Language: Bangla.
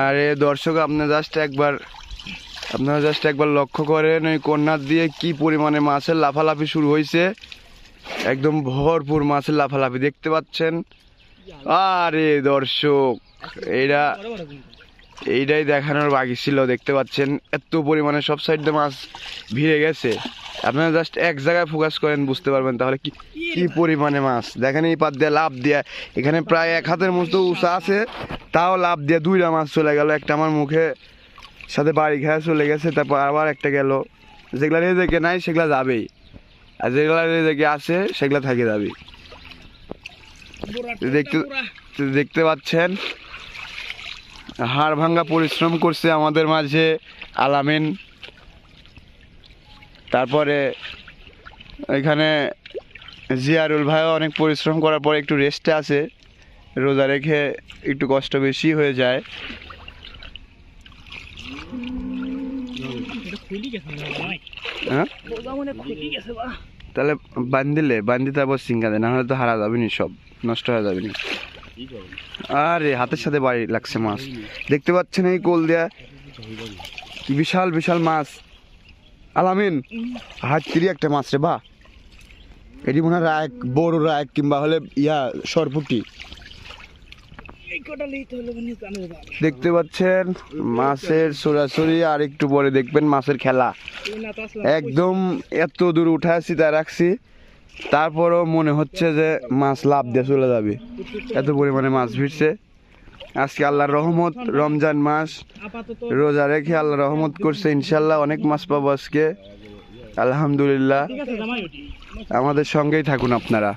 আরে দর্শক আপনারা জাস্ট একবার লক্ষ্য করেন ওই কন্যার দিয়ে কি পরিমাণে মাছের লাফালাফি শুরু হয়েছে। একদম ভরপুর মাছের লাফালাফি দেখতে পাচ্ছেন। আরে দর্শক এইটাই দেখানোর বাকি ছিল। দেখতে পাচ্ছেন এত পরিমাণে সব সাইডে মাছ ভিড়ে গেছে। আপনারা জাস্ট এক জায়গায় ফোকাস করেন বুঝতে পারবেন তাহলে কি পরিমাণে মাছ। দেখেন এই পাত দিয়ে লাভ দিয়ে এখানে প্রায় 1 হাতের মতো উঁচা আছে, তাও লাভ দিয়ে 2টা মাছ চলে গেল। একটা আমার মুখে সাথে বাড়ি খেয়ে চলে গেছে, তারপর আবার একটা গেল। যেগুলা রেজেকে নাই সেগুলা যাবেই, আর যেগুলা রেজেকে আছে সেগুলা থেকে যাবে। দেখতে পাচ্ছেন হাড় ভাঙ্গা পরিশ্রম করছে আমাদের মাঝে আলামিন। তারপরে এখানে জিয়ারুল ভাইও অনেক পরিশ্রম করার পর একটু রেস্টে আছে। রোজা রেখে একটু কষ্ট বেশি হয়ে যায়। হ্যাঁ তাহলে বান্দি তারপর সিঙ্গা দেয়, না হলে তো হারা যাবে নি, সব নষ্ট হয়ে যাবে নি। আরে হাতের সাথে বাড়ি লাগছে মাছ। দেখতে পাচ্ছেন এই কোল দেয়া বিশাল বিশাল মাছ। আলামিন হাত তিরি একটা মাছ রে বা, এটি মনে হয় রায়ক, বড় রায়ক কিংবা হলে সরপুটি। দেখতে পাচ্ছেন মাছের সরাসরি, আর একটু পরে দেখবেন মাছের খেলা। একদম এত দূর উঠে আসছি তাই রাখছি, তারপরও মনে হচ্ছে যে মাছ লাভ দিয়ে চলে যাবে, এত পরিমাণে মাছ ভিড়ছে। আজকে আল্লাহর রহমত, রমজান মাস রোজা রেখে আল্লাহ রহমত করছে, ইনশাল্লাহ অনেক মাছ পাবো আজকে, আলহামদুলিল্লাহ। আমাদের সঙ্গেই থাকুন আপনারা।